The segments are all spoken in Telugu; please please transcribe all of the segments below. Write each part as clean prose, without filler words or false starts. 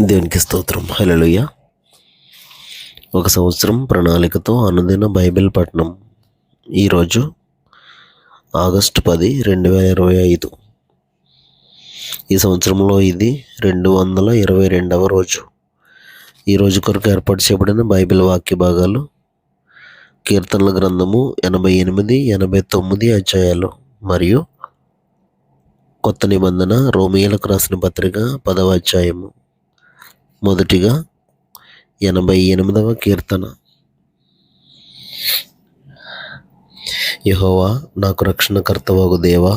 దేవునికి స్తోత్రం. హల్లెలూయా. ఒక సంవత్సరం ప్రణాళికతో అనుదిన బైబిల్ పఠనం. ఈరోజు ఆగస్టు 10, 2025. ఈ సంవత్సరంలో ఇది 222వ రోజు. ఈ రోజు కొరకు ఏర్పాటు చేయబడిన బైబిల్ వాక్య భాగాలు కీర్తనల గ్రంథము 88, 89 అధ్యాయాలు మరియు కొత్త నిబంధన రోమీయులకు రాసిన పత్రిక 10వ అధ్యాయము. మొదటిగా 88వ కీర్తన. యెహోవా నాకు రక్షణకర్తవగు దేవా,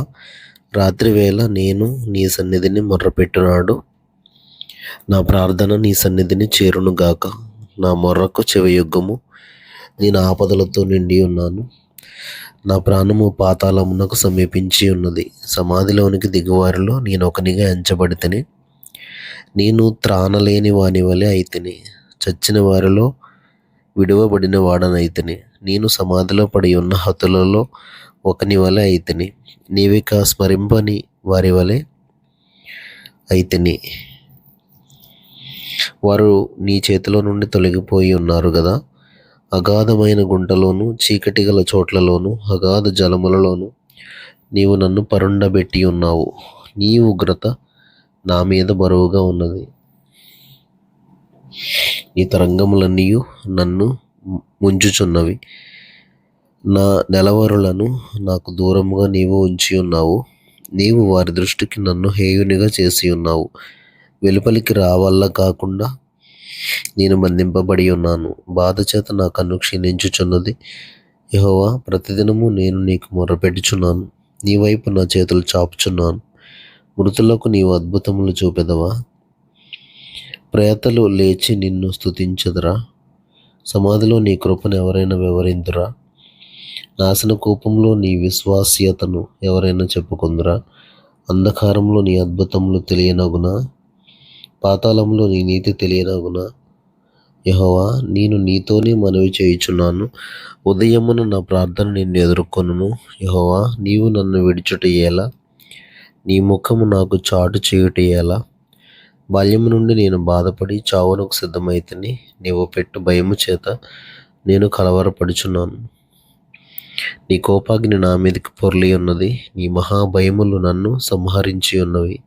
రాత్రివేళ నేను నీ సన్నిధిని మొర్రపెట్టునాడు. నా ప్రార్థన నీ సన్నిధిని చేరునుగాక. నా మొర్రకు చెవియొగ్గుము. నేను ఆపదలతో నిండి ఉన్నాను. నా ప్రాణము పాతాళమునకు సమీపించి ఉన్నది. సమాధిలోనికి దిగువారిలో నేనొకనిగా ఎంచబడితిని. నేను త్రాణలేని వాని వలె అయితిని. చచ్చిన వారిలో విడువబడిన వాడనైతిని. నేను సమాధిలో పడి ఉన్న హతులలో ఒకని వలె అయితిని. నీవిక స్మరింపని వారి వలె అయితిని. వారు నీ చేతిలో నుండి తొలగిపోయి ఉన్నారు గదా. అగాధమైన గుంటలోను, చీకటి గల చోట్లలోను, అగాధ జలములలోను నీవు నన్ను పరుండబెట్టి ఉన్నావు. నీ ఉగ్రత నా మీద బరువుగా ఉన్నది. నీ తరంగములన్నీ నన్ను ముంచుచున్నవి. నా నెలవరులను నాకు దూరముగా నీవు ఉంచి ఉన్నావు. నీవు వారి దృష్టికి నన్ను హేయునిగా చేసి ఉన్నావు. వెలుపలికి రావల్ల కాకుండా నేను బంధింపబడి ఉన్నాను. బాధ చేత నా కన్ను క్షీణించుచున్నది. యెహోవా, ప్రతిదినము నేను నీకు మొర్రపెట్టుచున్నాను. నీ వైపు నా చేతులు చాపుచున్నాను. మృతులకు నీవు అద్భుతములు చూపెదవా? ప్రేతలు లేచి నిన్ను స్తుతించెదరా? సమాధిలో నీ కృపను ఎవరైనా వివరింతురా? నాశన కూపంలో నీ విశ్వాస్యతను ఎవరైనా చెప్పుకుందురా? అంధకారంలో నీ అద్భుతములు తెలియనగునా? పాతాళంలో నీ నీతి తెలియనగునా? యెహోవా, నేను నీతోనే మనవి చేయుచున్నాను. ఉదయమున నా ప్రార్థన నిన్ను ఎదుర్కొనును. యెహోవా, నీవు నన్ను విడిచుట ఎలా? నీ ముఖము నాకు చాటు చేయుట ఎలా? బాల్యము నుండి నేను బాధపడి చావునకు సిద్ధమైతిని. నీవు పెట్టు భయము చేత నేను కలవరపడుచున్నాను. నీ కోపాగ్ని నా మీదకి పొర్లి ఉన్నది. నీ మహాభయములు నన్ను సంహరించి ఉన్నవి.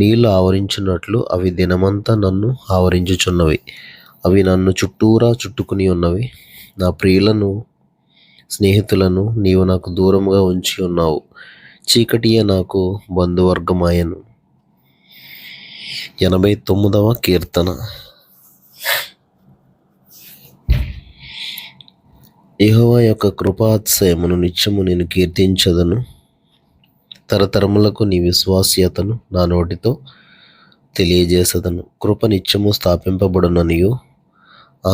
నీళ్లు ఆవరించున్నట్లు అవి దినమంతా నన్ను ఆవరించుచున్నవి. అవి నన్ను చుట్టూరా చుట్టుకుని ఉన్నవి. నా ప్రియులను, స్నేహితులను నీవు నాకు దూరంగా ఉంచి ఉన్నావు. చీకటియే నాకు బంధువర్గమాయను. 89వ కీర్తన. యెహోవా యొక్క కృపాతిశయమును నిత్యము నేను కీర్తించదను. తరతరములకు నీ విశ్వాస్యతను నా నోటితో తెలియజేసదను. కృప నిత్యము స్థాపింపబడుననియు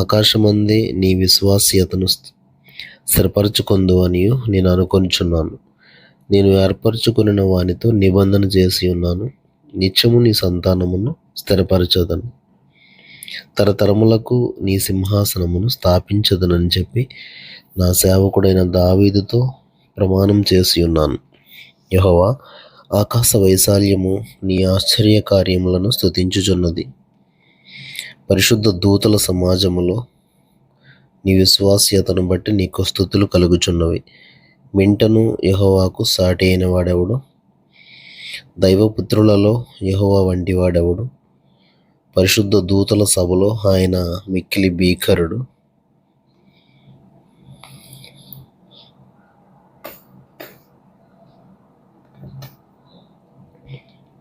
ఆకాశమందే నీ విశ్వాస్యతను స్థిరపరచుకొందు అనియు నేను అనుకొనుచున్నాను. నేను ఏర్పరచుకున్న వానితో నిబంధన చేసి ఉన్నాను. నిత్యము నీ సంతానమును స్థిరపరచదను. తరతరములకు నీ సింహాసనమును స్థాపించదనని చెప్పి నా సేవకుడైన దావీదుతో ప్రమాణం చేసి ఉన్నాను. యెహోవా, ఆకాశ వైశాల్యము నీ ఆశ్చర్య కార్యములను స్తుతించుచున్నది. పరిశుద్ధ దూతల సమాజములో నీ విశ్వాస్యతను బట్టి నీకు స్తుతులు కలుగుచున్నవి. మింటను యెహోవాకు సాటి అయిన వాడెవడు? దైవపుత్రులలో యెహోవా వంటి వాడెవడు? పరిశుద్ధ దూతల సభలో ఆయన మిక్కిలి భీకరుడు.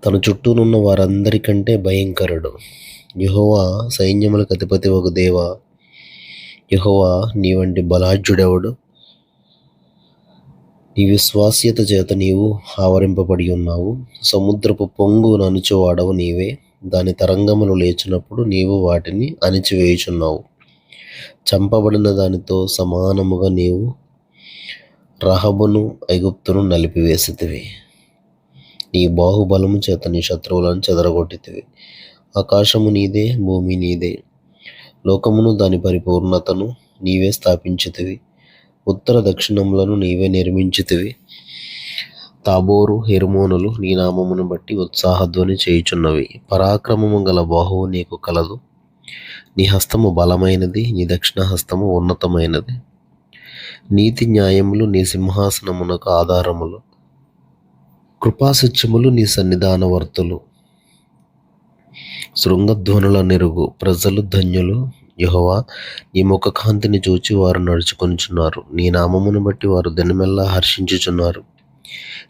తన చుట్టూనున్న వారందరికంటే భయంకరుడు. యెహోవా సైన్యములకు అధిపతి ఒక దేవా, యెహోవా నీ వంటి బలాఢ్యుడెవడు? నీ విశ్వాస్యత చేత నీవు ఆవరింపబడి ఉన్నావు. సముద్రపు పొంగు అణుచువాడవు నీవే. దాని తరంగములు లేచినప్పుడు నీవు వాటిని అణిచివేయుచున్నావు. చంపబడిన దానితో సమానముగా నీవు రహబును, ఐగుప్తును నలిపివేసితివి. నీ బాహుబలము చేత నీ శత్రువులను చెదరగొట్టితివి. ఆకాశము నీదే, భూమి నీదే. లోకమును దాని పరిపూర్ణతను నీవే స్థాపించితివి. ఉత్తర దక్షిణములను నీవే నిర్మించితివి. తాబోరు హెర్మోనులు నీ నామమును బట్టి ఉత్సాహధ్వని చేయుచున్నవి. పరాక్రమము గల బాహువు నీకు కలదు. నీ హస్తము బలమైనది, నీ దక్షిణ హస్తము ఉన్నతమైనది. నీతి న్యాయములు నీ సింహాసనమునకు ఆధారములు. కృపాసత్యములు నీ సన్నిధానవర్తులు. శృంగధ్వనుల నెరుగు ప్రజలు ధన్యులు. యెహోవా, నీ ముఖకాంతిని చూచి వారు నడుచుకొనుచున్నారు. నీ నామమును బట్టి వారు దినమెల్లా హర్షించుచున్నారు.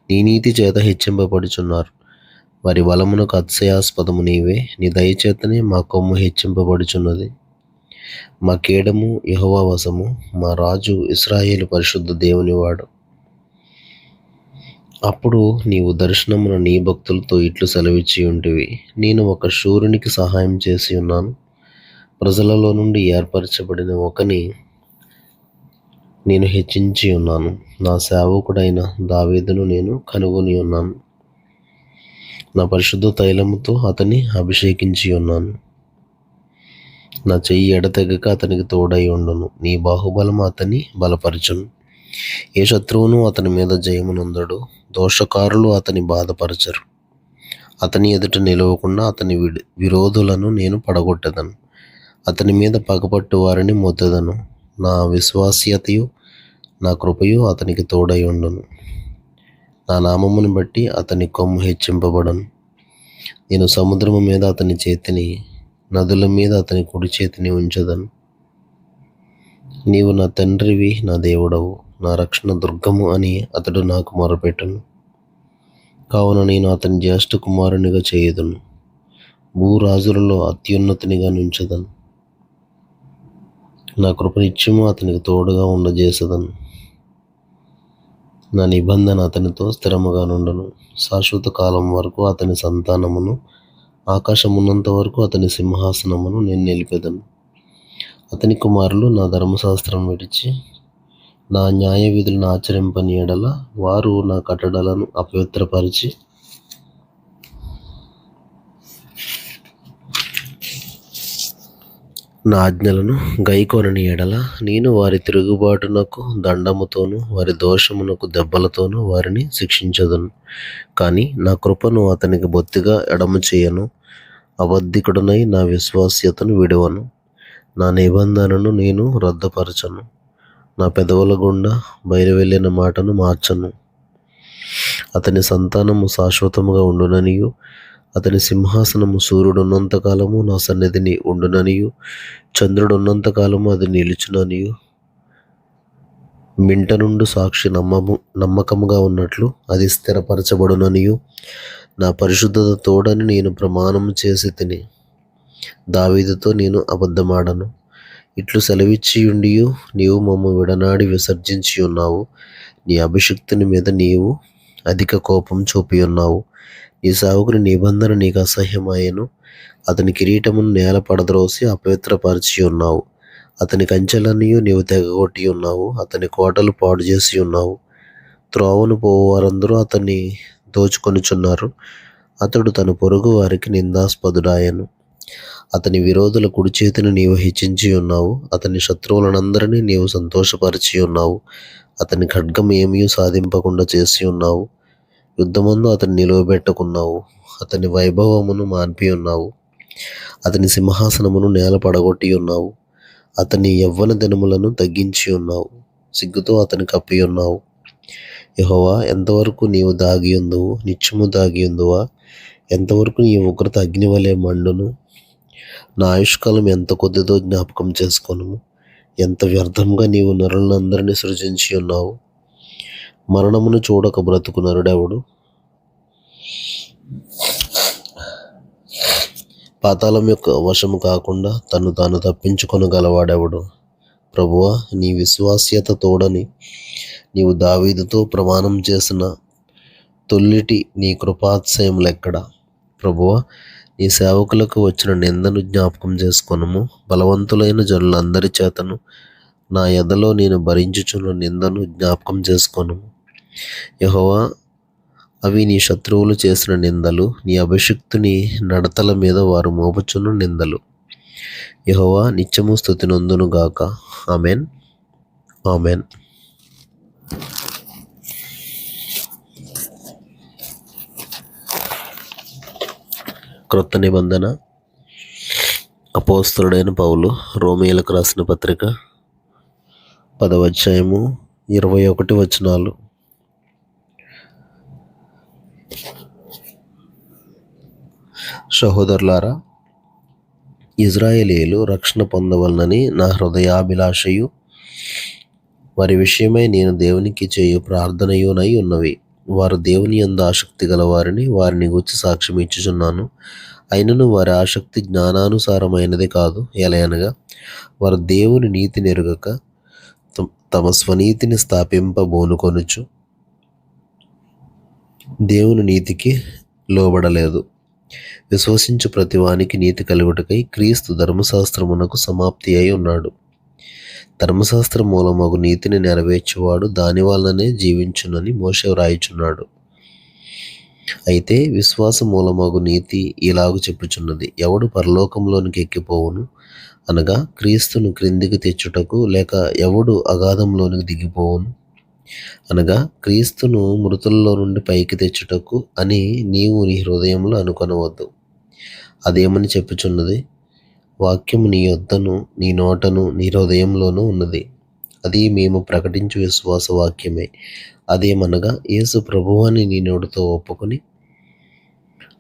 నీ నీతి చేత హెచ్చింపబడుచున్నారు. వారి బలమునకు అతిశయాస్పదము నీవే. నీ దయచేతనే మా కొమ్ము హెచ్చింపబడుచున్నది. మా కేడము యెహోవా వశము. మా రాజు ఇశ్రాయేలు పరిశుద్ధ దేవునివాడు. అప్పుడు నీవు దర్శనమున నీ భక్తులతో ఇట్లు సెలవిచ్చి ఉంటివి: నేను ఒక శూరునికి సహాయం చేసి ఉన్నాను. ప్రజలలో నుండి ఏర్పరచబడిన ఒకని నేను హెచ్చించి ఉన్నాను. నా సేవకుడైన దావీదును నేను కనుగొని ఉన్నాను. నా పరిశుద్ధ తైలముతో అతన్ని అభిషేకించి ఉన్నాను. నా చెయ్యి ఎడతెగక అతనికి తోడై ఉండును. నీ బాహుబలము అతన్ని బలపరచును. ఏ శత్రువును అతని మీద జయమునందడు. దోషకారులు అతని బాధపరచరు. అతని ఎదుట నిలవకుండా అతని విరోధులను నేను పడగొట్టెదను. అతని మీద పగపట్టు వారిని మొత్తెదను. నా విశ్వాస్యతయు నా కృపయు అతనికి తోడై ఉండును. నా నామమును బట్టి అతని కొమ్ము హెచ్చింపబడును. నేను సముద్రము మీద అతని చేతిని, నదుల మీద అతని కుడి చేతిని ఉంచెదను. నీవు నా తండ్రివి, నా దేవుడవు, నా రక్షణ దుర్గము అని అతడు నాకు మొరపెట్టును. కావున నేను అతని జ్యేష్ఠ కుమారునిగా చేయుదును. భూరాజులలో అత్యున్నతునిగా నుంచెదను. నా కృప నిత్యము అతనికి తోడుగా ఉండజేసెదను. నా నిబంధన అతనితో స్థిరముగా నుండును. శాశ్వత కాలం వరకు అతని సంతానమును, ఆకాశమున్నంత వరకు అతని సింహాసనమును నేను నిలిపెదను. అతని కుమారులు నా ధర్మశాస్త్రం విడిచి నా న్యాయ విధులను ఆచరింపని ఎడల వారు నా కట్టడలను అపవిత్రపరిచి నా ఆజ్ఞలను గైకొనని ఎడల నేను వారి తిరుగుబాటునకు దండముతోనూ వారి దోషమునకు దెబ్బలతోనూ వారిని శిక్షించదును. కానీ నా కృపను అతనికి బొత్తిగా ఎడము చేయను. అబద్ధికుడనై నా విశ్వాస్యతను విడువను. నా నిబంధనను నేను రద్దుపరచను. నా పెదవుల గుండా బయలువెళ్ళిన మాటను మార్చను. అతని సంతానము శాశ్వతముగా ఉండుననియు, అతని సింహాసనము సూర్యుడున్నంతకాలము నా సన్నిధిని ఉండుననియు, చంద్రుడున్నంతకాలము అది నిలుచుననియు, మింట నుండి సాక్షి నమ్మకముగా ఉన్నట్లు అది స్థిరపరచబడుననియు నా పరిశుద్ధత తోడని నేను ప్రమాణము చేసి తిని, దావీదుతో నేను అబద్ధమాడను. ఇట్లు సెలవిచ్చియుండియు నీవు మమ్ము విడనాడి విసర్జించి ఉన్నావు. నీ అభిషిక్తుని మీద నీవు అధిక కోపం చూపి ఉన్నావు. నీ సేవకుని నిబంధన నీకు అసహ్యమాయెను. అతని కిరీటమును నేల పడద్రోసి అపవిత్రపరిచి ఉన్నావు. అతని కంచెలన్నీయు నీవు తెగగొట్టి ఉన్నావు. అతని కోటలు పాడు చేసి ఉన్నావు. త్రోవను పోవు వారందరూ అతన్ని దోచుకొనుచున్నారు. అతడు తన పొరుగు వారికి నిందాస్పదుడాయను. అతని విరోధుల కుడి చేతిని నీవు హెచ్చించి ఉన్నావు. అతని శత్రువులనందరినీ నీవు సంతోషపరిచి ఉన్నావు. అతని ఖడ్గం ఏమీ సాధింపకుండా చేసి ఉన్నావు. యుద్ధమందు అతని నిలువబెట్టుకున్నావు. అతని వైభవమును మాన్పి ఉన్నావు. అతని సింహాసనమును నేల పడగొట్టి ఉన్నావు. అతని యవ్వన దినములను తగ్గించి ఉన్నావు. సిగ్గుతో అతని కప్పి ఉన్నావు. యెహోవా, ఎంతవరకు నీవు దాగియుందువు? నిత్యము దాగియుందువా? ఎంతవరకు నీ ఉగ్రత అగ్నివలె మండును? నా ఆయుష్కాలం ఎంత కొద్దిదో జ్ఞాపకం చేసుకొనుము. ఎంత వ్యర్థంగా నీవు నరులందరినీ సృజించి ఉన్నావు. మరణమును చూడక బ్రతుకు నరుడెవడు? పాతాళం యొక్క వశము కాకుండా తను తాను తప్పించుకొనగలవాడెవడు? ప్రభువా, నీ విశ్వాస్యత తోడని నీవు దావీదుతో ప్రమాణం చేసిన తొల్లిటి నీ కృపాతిశయములెక్కడా? ప్రభువా, నీ సేవకులకు వచ్చిన నిందను జ్ఞాపకం చేసుకొనుము. బలవంతులైన జనులందరి చేతను నా ఎదలో నేను భరించుచున్న నిందను జ్ఞాపకం చేసుకొనుము. యెహోవా, అవి నీ శత్రువులు చేసిన నిందలు, నీ అభిషిక్తుని నడతల మీద వారు మోపుచున్న నిందలు. యెహోవా నిత్యము స్తుతి నొందును గాక. ఆమెన్. ఆమెన్. క్రొత్త నిబంధన అపోస్తలుడైన పౌలు రోమీయులకు రాసిన పత్రిక 10వ అధ్యాయము 21 వచనాలు. సహోదరులారా, ఇజ్రాయేలీయులు రక్షణ పొందవలనని నా హృదయాభిలాషయు వారి విషయమై నేను దేవునికి చేయు ప్రార్థనయునై ఉన్నవి. వారు దేవుని యందు ఆసక్తి గలవారిని వారిని గూర్చి సాక్ష్యం ఇచ్చుచున్నాను. అయినను వారి ఆసక్తి జ్ఞానానుసారమైనది కాదు. ఎలయనగా వారు దేవుని నీతిని ఎరుగక తమ స్వనీతిని స్థాపింపబోనుకొనుచు దేవుని నీతికి లోబడలేదు. విశ్వసించు ప్రతివానికి నీతి కలుగుటకై క్రీస్తు ధర్మశాస్త్రమునకు సమాప్తి అయి ఉన్నాడు. ధర్మశాస్త్ర మూలమగు నీతిని నెరవేర్చువాడు దాని వలననే జీవించునని మోషే వ్రాయిచున్నాడు. అయితే విశ్వాస మూలమగు నీతి ఇలాగు చెప్పుచున్నది: ఎవడు పరలోకంలోనికి ఎక్కిపోవును, అనగా క్రీస్తును క్రిందికి తెచ్చుటకు, లేక ఎవడు అగాధంలోనికి దిగిపోవును, అనగా క్రీస్తును మృతుల్లో నుండి పైకి తెచ్చుటకు అని నీవు నీ హృదయంలో అనుకొనవద్దు. అదేమని చెప్పుచున్నది: వాక్యము నీ యొద్దను, నీ నోటను, నీ హృదయంలోనూ ఉన్నది. అది మేము ప్రకటించు విశ్వాస వాక్యమే. అదేమనగా, యేసు ప్రభువని నీ నోటితో ఒప్పుకొని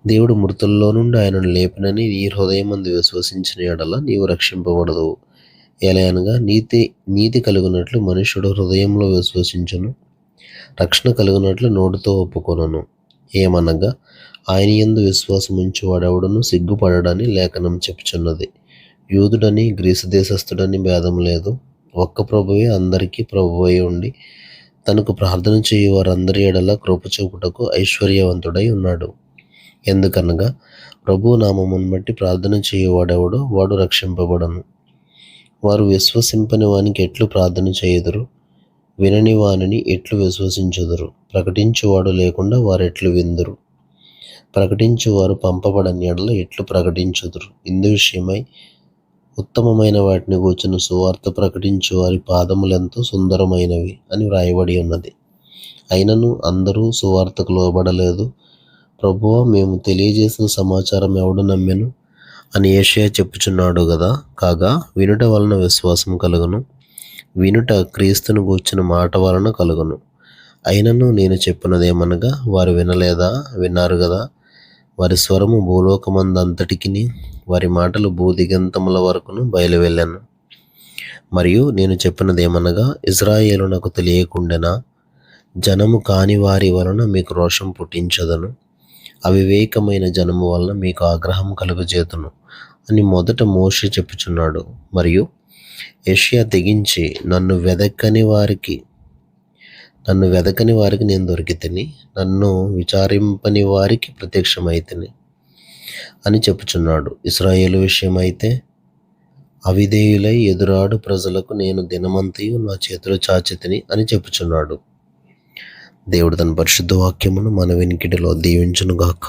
దేవుడు మృతుల్లో నుండి ఆయనను లేపినని నీ హృదయమందు విశ్వసించిన యెడల నీవు రక్షింపబడదువు. ఎలయనగా నీతి కలుగునట్లు మనుష్యుడు హృదయంలో విశ్వసించును, రక్షణ కలుగునట్లు నోటితో ఒప్పుకొనును. ఏమనగా, ఆయన యందు విశ్వాసముంచు వాడెవడును సిగ్గుపడడని లేఖనం చెప్పుచున్నది. యూదుడని గ్రీసు దేశస్థుడని భేదం లేదు. ఒక్క ప్రభువే అందరికీ ప్రభువై ఉండి తనకు ప్రార్థన చేయు వారందరి ఎడల కృప చూపుటకు ఐశ్వర్యవంతుడై ఉన్నాడు. ఎందుకనగా ప్రభువు నామమును బట్టి ప్రార్థన చేయువాడెవడో వాడు రక్షింపబడను. వారు విశ్వసింపని వానికి ఎట్లు ప్రార్థన చేయుదురు? వినని వానిని ఎట్లు విశ్వసించుదురు? ప్రకటించువాడు లేకుండా వారెట్లు విందురు? ప్రకటించువారు పంపబడని ఎడల ఎట్లు ప్రకటించుదురు? ఇందు విషయమై ఉత్తమమైన వాటిని గూర్చిన సువార్త ప్రకటించు వారి పాదములెంతో సుందరమైనవి అని వ్రాయబడి ఉన్నది. అయినను అందరూ సువార్తకు లోబడలేదు. ప్రభువా, మేము తెలియజేసిన సమాచారం ఎవడు నమ్మెను అని యెషయా చెప్పుచున్నాడు గదా. కాగా వినుట వలన విశ్వాసం కలుగును, వినుట క్రీస్తును గూర్చిన మాట వలన కలుగును. అయినను నేను చెప్పినదేమనగా, వారు వినలేదా? విన్నారు గదా. వారి స్వరము భూలోకమందంతటికిని, వారి మాటలు భూదిగంతముల వరకును బయలువెళ్ళాను. మరియు నేను చెప్పినదేమనగా, ఇజ్రాయేలునకు తెలియకుండెనా? జనము కాని వారి వలన మీకు రోషం పుట్టించదను, అవివేకమైన జనము వలన మీకు ఆగ్రహం కలుగజేతును అని మొదట మోషే చెప్పుచున్నాడు. మరియు యెషయా తెగించి, నన్ను వెదకని వారికి నేను దొరికితిని, నన్ను విచారింపని వారికి ప్రత్యక్షమైతిని అని చెప్పుచున్నాడు. ఇశ్రాయేలు విషయమైతే, అవిధేయులై ఎదురాడు ప్రజలకు నేను దినమంతయు నా చేతులు చాచితిని అని చెప్పుచున్నాడు. దేవుడు తన పరిశుద్ధ వాక్యమును మన వినికిడిలో దీవించునుగాక.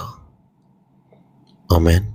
ఆమేన్.